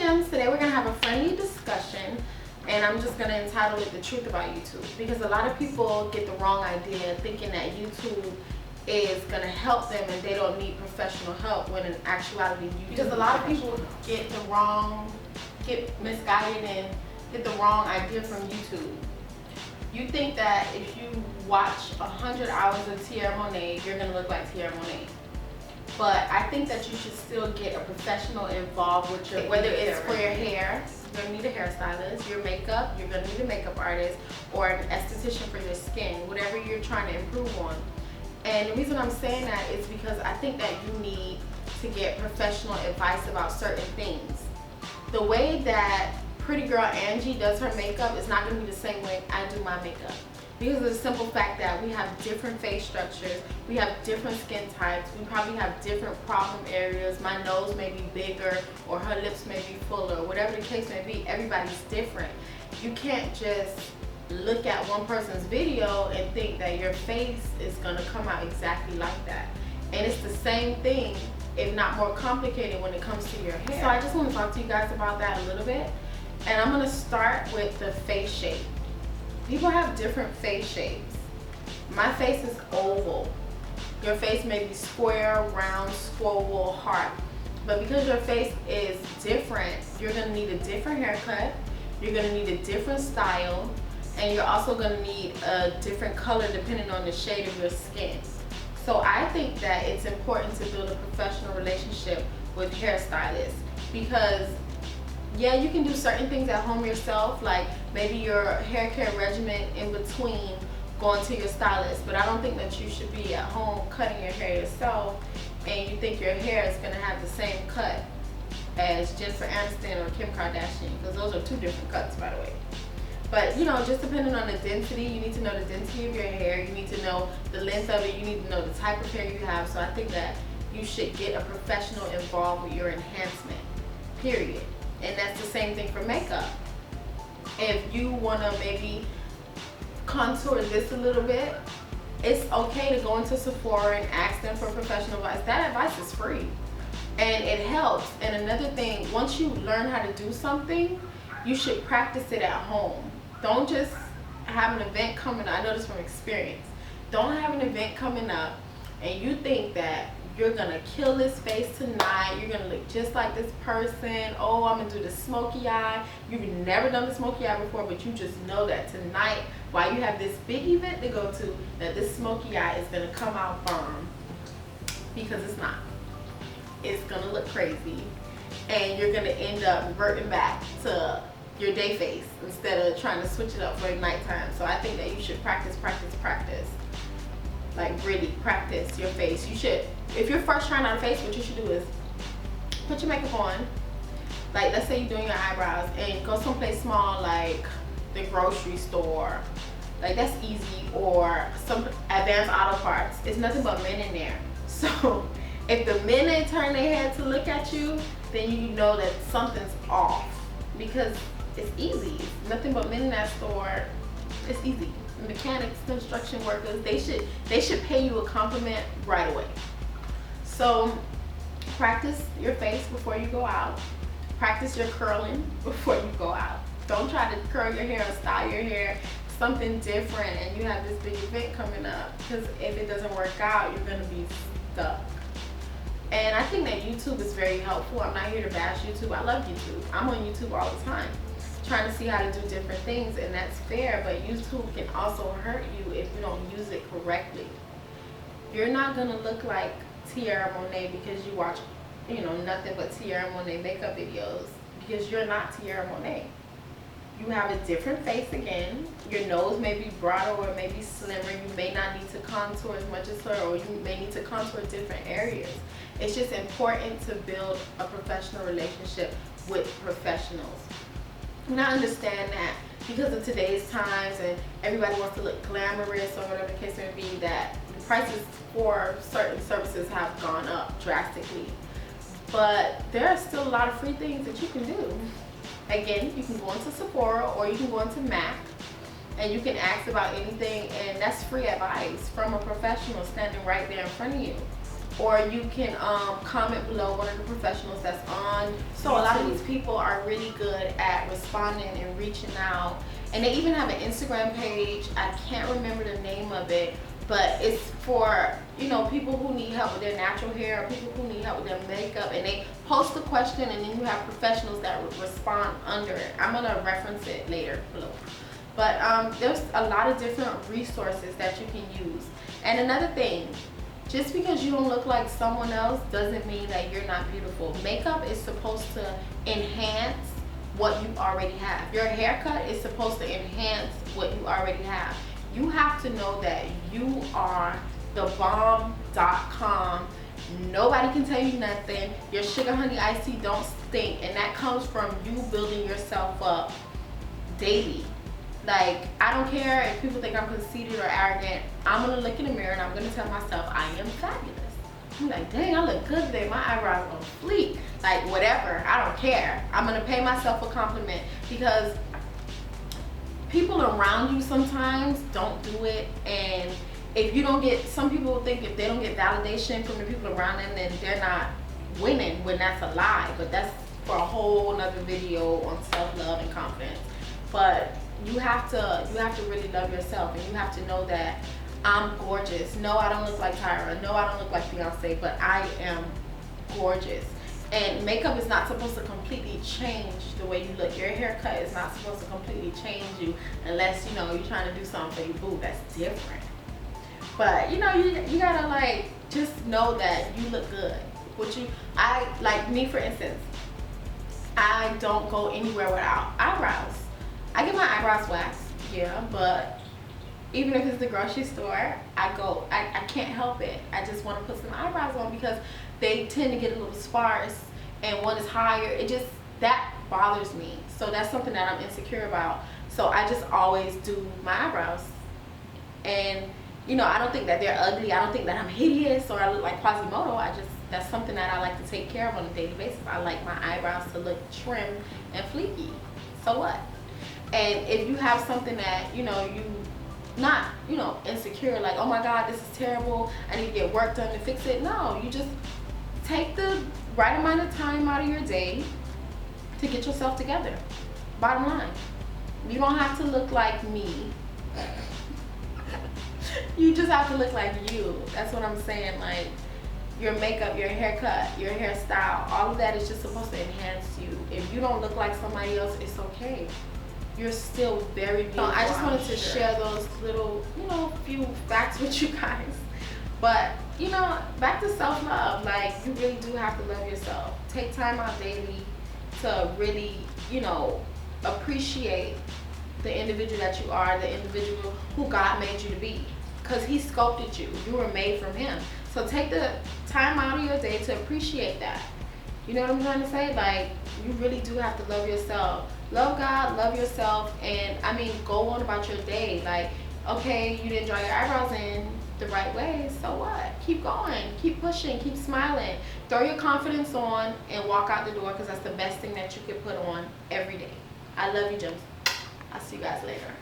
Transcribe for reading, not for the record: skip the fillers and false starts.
Gems. Today we're going to have a friendly discussion, and I'm just going to entitle it The Truth About YouTube, because a lot of people get the wrong idea thinking that YouTube is going to help them and they don't need professional help, when in actuality because a lot of people get misguided and get the wrong idea from YouTube. You think that if you watch 100 hours of Tierra Monet, you're going to look like Tierra Monet. But I think that you should still get a professional involved with your, whether it's for your hair, you're going to need a hairstylist, your makeup, you're going to need a makeup artist, or an esthetician for your skin, whatever you're trying to improve on. And the reason I'm saying that is because I think that you need to get professional advice about certain things. The way that pretty girl Angie does her makeup is not going to be the same way I do my makeup. Because of the simple fact that we have different face structures, we have different skin types, we probably have different problem areas. My nose may be bigger, or her lips may be fuller, whatever the case may be. Everybody's different. You can't just look at one person's video and think that your face is gonna come out exactly like that. And it's the same thing, if not more complicated, when it comes to your hair. So I just want to talk to you guys about that a little bit. And I'm gonna start with the face shape. People have different face shapes. My face is oval. Your face may be square, round, squoval, heart. But because your face is different, you're gonna need a different haircut, you're gonna need a different style, and you're also gonna need a different color depending on the shade of your skin. So I think that it's important to build a professional relationship with hairstylists, because yeah, you can do certain things at home yourself, like maybe your hair care regimen in between going to your stylist, but I don't think that you should be at home cutting your hair yourself and you think your hair is going to have the same cut as Jennifer Aniston or Kim Kardashian, because those are two different cuts, by the way. But you know, just depending on the density, you need to know the density of your hair, you need to know the length of it, you need to know the type of hair you have. So I think that you should get a professional involved with your enhancement, period. And that's the same thing for makeup. If you want to maybe contour this a little bit, it's okay to go into Sephora and ask them for professional advice. That advice is free and it helps. And another thing, once you learn how to do something, you should practice it at home. Don't just have an event coming up. I know this from experience. Don't have an event coming up and you think that you're gonna kill this face tonight, you're gonna look just like this person. Oh, I'm gonna do the smoky eye. You've never done the smoky eye before, but you just know that tonight, while you have this big event to go to, that this smoky eye is gonna come out bomb. Because it's not. It's gonna look crazy. And you're gonna end up reverting back to your day face instead of trying to switch it up for nighttime. So I think that you should practice. Like really practice your face. You should, if you're first trying out a face, what you should do is put your makeup on. Like let's say you're doing your eyebrows and go someplace small like the grocery store. Like that's easy, or some Advanced Auto Parts. It's nothing but men in there. So if the men ain't turn their head to look at you, then you know that something's off, because it's easy. It's nothing but men in that store. It's easy. Mechanics, construction workers, they should pay you a compliment right away. So practice your face before you go out. Practice your curling before you go out. Don't try to curl your hair or style your hair something different and you have this big event coming up, because if it doesn't work out, you're going to be stuck. And I think that YouTube is very helpful. I'm not here to bash YouTube. I love YouTube. I'm on YouTube all the time, trying to see how to do different things, and that's fair, but YouTube can also hurt you if you don't use it correctly. You're not gonna look like Tierra Monet because you watch, you know, nothing but Tierra Monet makeup videos, because you're not Tierra Monet. You have a different face again. Your nose may be broader or it may be slimmer. You may not need to contour as much as her, or you may need to contour different areas. It's just important to build a professional relationship with professionals. And I understand that because of today's times and everybody wants to look glamorous or whatever the case may be, that the prices for certain services have gone up drastically. But there are still a lot of free things that you can do. Again, you can go into Sephora or you can go into MAC and you can ask about anything, and that's free advice from a professional standing right there in front of you. or you can comment below one of the professionals that's on. So a lot of these people are really good at responding and reaching out, and they even have an Instagram page. I can't remember the name of it, but it's for, you know, people who need help with their natural hair, or people who need help with their makeup, and they post a question, and then you have professionals that respond under it. I'm gonna reference it later below. But there's a lot of different resources that you can use. And another thing, just because you don't look like someone else doesn't mean that you're not beautiful. Makeup is supposed to enhance what you already have. Your haircut is supposed to enhance what you already have. You have to know that you are the bomb.com. Nobody can tell you nothing. Your sugar honey iced tea don't stink, and that comes from you building yourself up daily. Like, I don't care if people think I'm conceited or arrogant. I'm gonna look in the mirror and I'm gonna tell myself I am fabulous. I'm like, dang, I look good today. My eyebrows on fleek. Like, whatever, I don't care. I'm gonna pay myself a compliment, because people around you sometimes don't do it. And if you don't get, some people think if they don't get validation from the people around them, then they're not winning, when that's a lie. But that's for a whole nother video on self-love and confidence. But you have to really love yourself, and you have to know that I'm gorgeous. No, I don't look like Tyra. No, I don't look like Beyonce, but I am gorgeous. And makeup is not supposed to completely change the way you look. Your haircut is not supposed to completely change you, unless, you know, you're trying to do something for your boo. That's different. But, you know, you gotta, like, just know that you look good. Like me, for instance, I don't go anywhere without eyebrows. I get my eyebrows waxed, yeah, but even if it's the grocery store, I can't help it. I just want to put some eyebrows on, because they tend to get a little sparse, and one is higher. That bothers me. So that's something that I'm insecure about. So I just always do my eyebrows. And, you know, I don't think that they're ugly. I don't think that I'm hideous or I look like Quasimodo. That's something that I like to take care of on a daily basis. I like my eyebrows to look trim and fleeky. So what? And if you have something that, you know, not, you know, insecure, like, oh my God, this is terrible, I need to get work done to fix it. No, you just take the right amount of time out of your day to get yourself together. Bottom line, you don't have to look like me. You just have to look like you. That's what I'm saying. Like, your makeup, your haircut, your hairstyle, all of that is just supposed to enhance you. If you don't look like somebody else, it's okay. You're still very beautiful. I just wanted to share those little, you know, few facts with you guys. But, you know, back to self-love. Like, you really do have to love yourself. Take time out daily to really, you know, appreciate the individual that you are, the individual who God made you to be. Because He sculpted you. You were made from Him. So take the time out of your day to appreciate that. You know what I'm trying to say? Like, you really do have to love yourself. Love God, love yourself, and I mean, go on about your day. Like, okay, you didn't draw your eyebrows in the right way, so what? Keep going, keep pushing, keep smiling. Throw your confidence on and walk out the door, because that's the best thing that you could put on every day. I love you, Gems. I'll see you guys later.